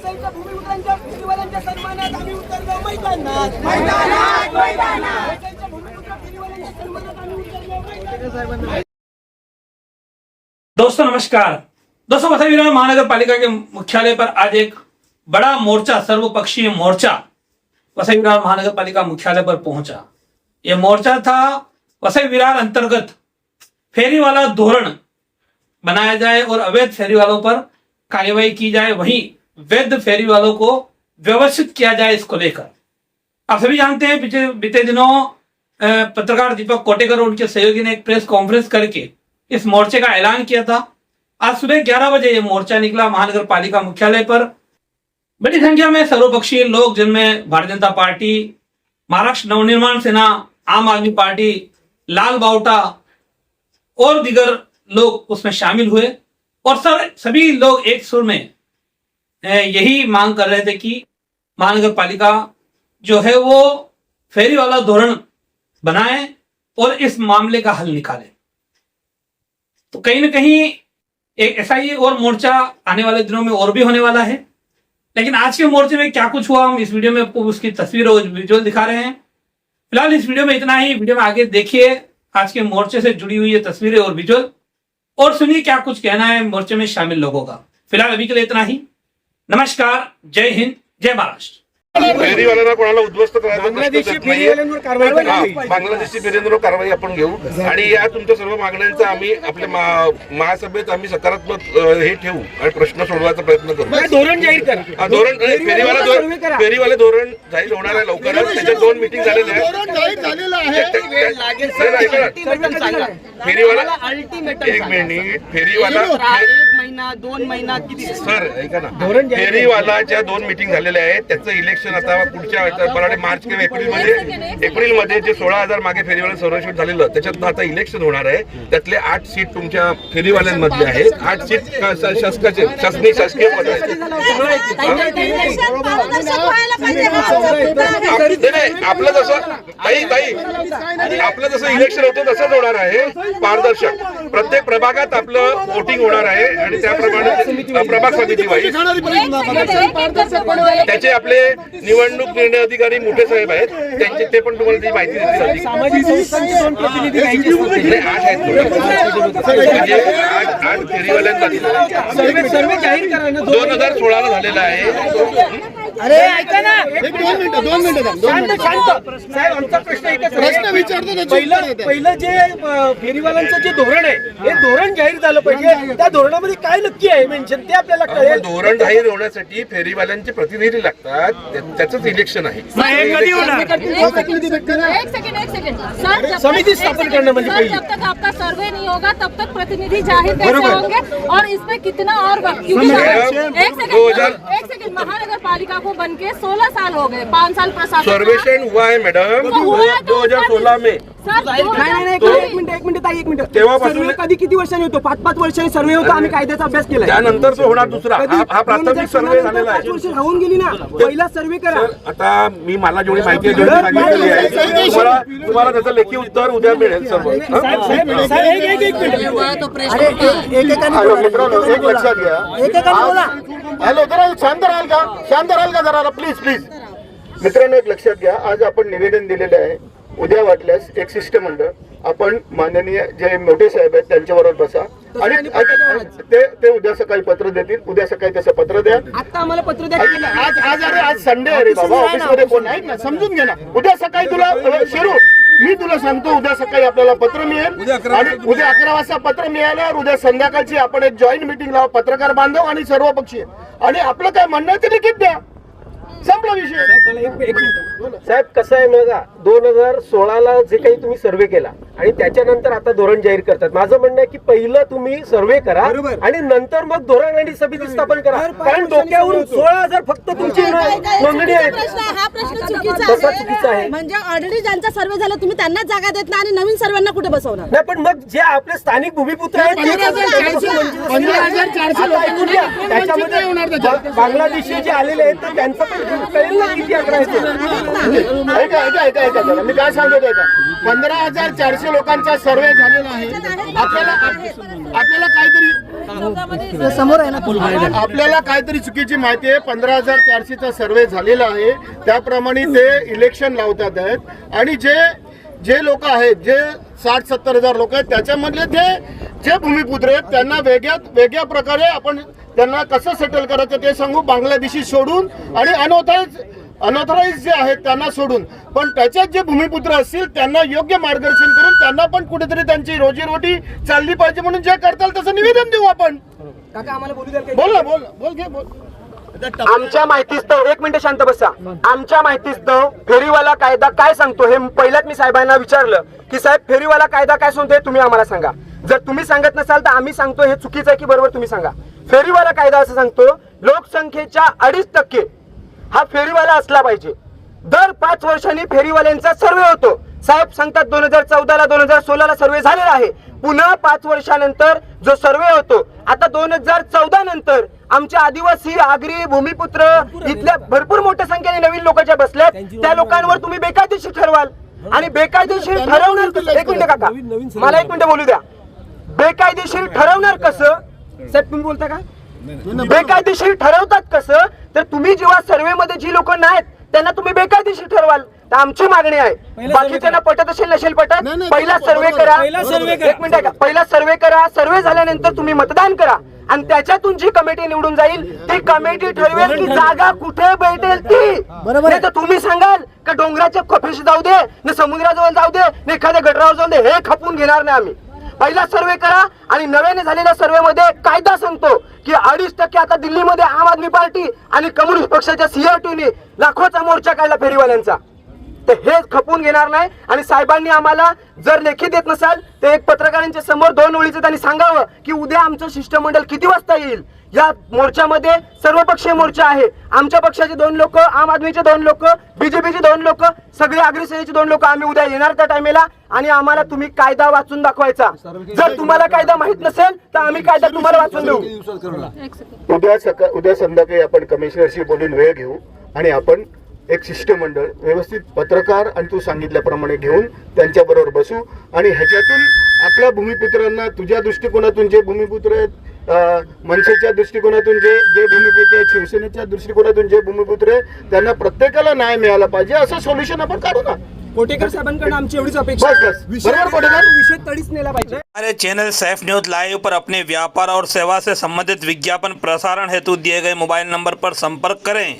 वसईच्या भूमिपुत्रांच्या फेरीवाल्यांच्या सन्मानात आम्ही उतरलो मैदानात वसईच्या भूमिपुत्र फेरीवाल्यांच्या सन्मानात आम्ही उतरलो मैदानात। दोस्तों नमस्कार। दोस्तों वसई विरार महानगर पालिका के मुख्यालय पर आज एक बड़ा मोर्चा, सर्वपक्षीय मोर्चा वसई विरार महानगर पालिका मुख्यालय पर पहुंचा। यह मोर्चा था वसई विरार अंतर्गत फेरी वाला धोरण बनाया जाए और अवैध फेरी वालों पर कार्यवाही की जाए, वहीं वैध फेरी वालों को व्यवस्थित किया जाए। इसको लेकर आप सभी जानते हैं बीते दिनों पत्रकार दीपक कोटेकर और उनके सहयोगी ने एक प्रेस कॉन्फ्रेंस करके इस मोर्चे का ऐलान किया था। आज सुबह 11 बजे ये मोर्चा निकला महानगर पालिका मुख्यालय पर। बड़ी संख्या में सर्वपक्षीय लोग, जिनमें भारतीय जनता पार्टी, महाराष्ट्र नवनिर्माण सेना, आम आदमी पार्टी, लाल बावटा और दीगर लोग उसमें शामिल हुए और सभी लोग एक सुर में यही मांग कर रहे थे कि महानगर पालिका जो है वो फेरी वाला धोरण बनाए और इस मामले का हल निकाले। तो कहीं ना कहीं एक ऐसा ही और मोर्चा आने वाले दिनों में और भी होने वाला है। लेकिन आज के मोर्चे में क्या कुछ हुआ, हम इस वीडियो में आपको उसकी तस्वीर और विजुअल दिखा रहे हैं। फिलहाल इस वीडियो में इतना ही। वीडियो में आगे देखिए आज के मोर्चे से जुड़ी हुई तस्वीरें और विजुअल, और सुनिए क्या कुछ कहना है मोर्चे में शामिल लोगों का। फिलहाल अभी के लिए इतना ही। नमस्कार, जय हिंद, जय महाराष्ट्र। फेरीवाल्यांना कोणाला उद्ध्वस्त करायचा बांगलादेशी फेरीवाल्यांवर कारवाई करावी। बांगलादेशी फेरीवाल्यांवर कारवाई आपण घेऊ आणि या तुमच्या सर्व मागण्यांचा आम्ही आपल्या महासभेत आम्ही सकारात्मक हे ठेवू आणि प्रश्न सोडवायचा प्रयत्न करू। धोरण जाहीर करा। धोरण फेरीवाले धोरण जाहीर होणार आहे लवकरच। त्याच्या 2 मीटिंग झालेल्या आहेत। फेरीवाला एक मिनिट, फेरीवाला 1 महिना 2 महिना किती सर ऐका ना, फेरीवालाच्या 2 मीटिंग झालेल्या आहेत। त्याचं इलेक्शन आता पुढच्या मार्च किंवा एप्रिलमध्ये जे 16,000 मागे फेरीवाला सर्वेक्षण झालेलं त्याच्यात आता इलेक्शन होणार आहे। त्यातले 8 सीट तुमच्या फेरीवाल्यांमधले आहेत, 8 सीट शासकीय पद आहेत। आपलं जसं इलेक्शन होतं तसंच होणार आहे, पारदर्शक। प्रत्येक प्रभागात आपलं वोटिंग होणार आहे आणि त्याप्रमाणे प्रभाग समिती वाईज त्याचे आपले निवडणूक निर्णय अधिकारी मोठे साहेब आहेत, त्यांचे ते पण तुम्हाला ती माहिती देतील। 8 फेरीवाल्यांना सर्वे जाहीर करा। 2016 ला झालेला आहे। अरे ऐका ना, 2 मिनिटं साहेब, आमचा प्रश्न एकच आहे। पहिलं जे फेरीवाल्यांचं जे धोरण आहे, हे धोरण जाहीर झालं पाहिजे। त्या धोरणामध्ये काय नक्की आहे मेन्शन ते आपल्याला कळेल। धोरण जाहीर होण्यासाठी फेरीवाल्यांचे प्रतिनिधी लागतात, त्याचंच इलेक्शन आहे। समिति स्थापन करना म्हणजे जब तक आपका सर्वे नहीं होगा तब तक प्रतिनिधि जाहिर कैसे होंगे और इसमें कितना और वक्त, क्योंकि एक सेकंड महानगर पालिका को बनके 16 साल हो गए, 5 साल प्रशासन सर्वेक्षण हुआ है मैडम 2016 में। एक मिनिट तेव्हापासून कधी किती वर्षांनी होतो? 5-5 वर्षांनी सर्वे होतो। आम्ही कायद्याचा अभ्यास केला, त्यानंतर तो होणार दुसरा। हा प्राथमिक सर्वे झालेला आहे। 5 वर्ष राहून गेली ना, पहिला सर्वे करा। आता मला जेवढी माहिती आहे तुम्हाला त्याचं लेखी उत्तर उद्या मिळेल सर्व। मित्रांनो एक लक्षात घ्या, हॅलो जरा शांत राहाल का जरा प्लीज। मित्रांनो एक लक्षात घ्या, आज आपण निवेदन दिलेले आहे। उद्या वाटल्यास एक शिष्टमंडळ आपण माननीय जे मोठे साहेब आहेत त्यांच्याबरोबर बसा आणि ते उद्या सकाळी पत्र देतील। उद्या सकाळी तसं पत्र द्या। आता आम्हाला पत्र द्या। आज संडे आहे रे बाबा, ऑफिसमध्ये कोण नाही ना, समजून घे ना। उद्या सकाळी तुला शिरू मी तुला सांगतो, उद्या सकाळी आपल्याला पत्र मिळेल आणि उद्या 11 वाजता पत्र मिळाल्यावर उद्या संध्याकाळची आपण एक जॉईंट मीटिंग लावू, पत्रकार बांधव आणि सर्व पक्षीय, आणि आपलं काय म्हणणं आहे ते लिखित द्या, संपला विषय। साहेब कसं आहे बघा, 2016ला जे काही तुम्ही सर्वे केला आणि त्याच्यानंतर आता धोरण जाहीर करतात। माझं म्हणणं आहे की पहिलं तुम्ही सर्वे करा आणि नंतर मग धोरण आणि समिती स्थापन करा, कारण डोक्यावरून 16,000 फक्त तुमची नोंदणी आहे। हा प्रश्न चुकीचा आहे। म्हणजे ऑलरेडी ज्यांचा सर्वे झाला तुम्ही त्यांनाच जागा देत नाही आणि नवीन सर्वांना कुठे बसवणार? नाही, पण मग जे आपले स्थानिक भूमिपुत्र आहेत त्याच्यामध्ये बांगलादेशी जे आलेले आहेत तर त्यांचं पण कळेल ना किती आकडा आहे। ऐका मी काय सांगतो, 15,400 लाख लोकांचा सर्वे झालेला आहे. आपल्याला काहीतरी समोर आहे ना आपल्याला काहीतरी चुकीची माहिती आहे. 15,400चा सर्वे झालेला आहे, त्याप्रमाणे ते इलेक्शन लावतात आहेत. आणि जे लोक आहेत, जे 60-70 हजार लोक आहेत, त्याच्यामधले जे भूमिपुत्र आहेत त्यांना वेगळ्या प्रकारे आपण त्यांना कसं सेटल करायचं ते सांगू. बांगलादेशी सोडून आणि अनऑथराइज जे आहेत त्यांना सोडून, पण त्याच्यात जे भूमिपुत्र असतील त्यांना योग्य मार्गदर्शन करून त्यांना पण कुठेतरी त्यांची रोजीरोटी चालली पाहिजे म्हणून जे करताल तसं निवेदन देऊ आपण. बोल. आमच्या माहितीस्तव, एक मिनिट शांत बसा. आमच्या माहितीस्तव फेरीवाला कायदा काय सांगतो हे पहिल्याच मी साहेबांना विचारलं की साहेब फेरीवाला कायदा काय सांगतो हे तुम्ही आम्हाला सांगा. जर तुम्ही सांगत नसाल तर आम्ही सांगतो हे चुकीचं आहे की बरोबर तुम्ही सांगा. फेरीवाला कायदा असं सांगतो लोकसंख्येच्या 2.5% हा फेरीवाला असला पाहिजे. दर 5 वर्षांनी फेरीवाल्यांचा सर्वे होतो. साहेब सांगतात 2014ला 2016ला सर्वे झालेला आहे. पुन्हा 5 वर्षानंतर जो सर्वे होतो, आता 2014 नंतर आमच्या आदिवासी, आगरी, भूमिपुत्र इथल्या भरपूर मोठ्या संख्येने नवीन लोकांच्या बसल्यात. त्या लोकांवर तुम्ही बेकायदेशीर ठरवाल आणि बेकायदेशीर ठरवणार. एक मिनिट काका, मला 1 मिनिट बोलू द्या. बेकायदेशीर ठरवणार कसं साहेब तुम्ही बोलता का? बेकायदेशीर ठरवतात कसं? तर तुम्ही जेव्हा सर्वे मध्ये जी लोक नाहीत त्यांना तुम्ही बेकायदेशीर ठरवाल. तर आमची मागणी आहे, बाकी त्यांना पटत असेल नसेल पटत, पहिला सर्वे करा. एक मिनिट का, पहिला सर्वे करा. सर्वे झाल्यानंतर तुम्ही मतदान करा आणि त्याच्यातून जी कमिटी निवडून जाईल ती कमिटी ठरवेल की जागा कुठे भेटेल ती. नाही तर तुम्ही सांगाल का डोंगराच्या कफेशी जाऊ दे, न समुद्राजवळ जाऊ दे, न एखाद्या गटरावर जाऊ दे, हे खपून घेणार नाही आम्ही. पहिला सर्वे करा आणि नव्याने झालेल्या सर्वे मध्ये कायदा सांगतो की 2.5% आता दिल्लीमध्ये आम आदमी पार्टी आणि कम्युनिस्ट पक्षाच्या CRT ने लाखोचा मोर्चा काढला फेरीवाल्यांचा. तर हे खपून घेणार नाही. आणि साहेबांनी आम्हाला जर लेखी देत नसाल तर एक पत्रकारांच्या समोर 2 ओळीचं त्यांनी सांगावं की उद्या आमचं शिष्टमंडळ किती वाजता येईल. या मोर्चामध्ये सर्वपक्षीय मोर्चा आहे. आमच्या पक्षाचे 2 लोक, आम आदमीचे 2 लोक, बीजेपीचे 2 लोक, सगळे आगरी सेनेचे 2 लोक आम्ही उद्या येणार त्या टायमेला. आणि आम्हाला तुम्ही कायदा वाचून दाखवायचा. जर तुम्हाला कायदा माहित नसेल तर आम्ही कायदा तुम्हाला वाचून देऊ. उद्या संध्याकाळी आपण कमिशनरशी बोलून वेळ घेऊ आणि आपण एक शिष्टमंडळ व्यवस्थित पत्रकार आणि तू सांगितल्याप्रमाणे घेऊन त्यांच्याबरोबर बसू आणि ह्याच्यातून आपल्या भूमिपुत्रांना, तुझ्या दृष्टिकोनातून जे भूमिपुत्र आहेत, मनसेच्या दृष्टिकोनातून जे भूमिपुत्र आहेत, शिवसेनेच्या दृष्टिकोनातून जे भूमिपुत्र आहेत, त्यांना प्रत्येकाला न्याय मिळाला पाहिजे असं सोल्युशन आपण काढू ना. कोटेकर साहेबांकडे आमची एवढीच अपेक्षा आहे. विषय तडीच नेला पाहिजे. हमारे चैनल सैफ न्यूज लाइव पर अपने व्यापार और सेवा से संबंधित विज्ञापन प्रसारण हेतु दिए गए मोबाइल नंबर पर संपर्क करें.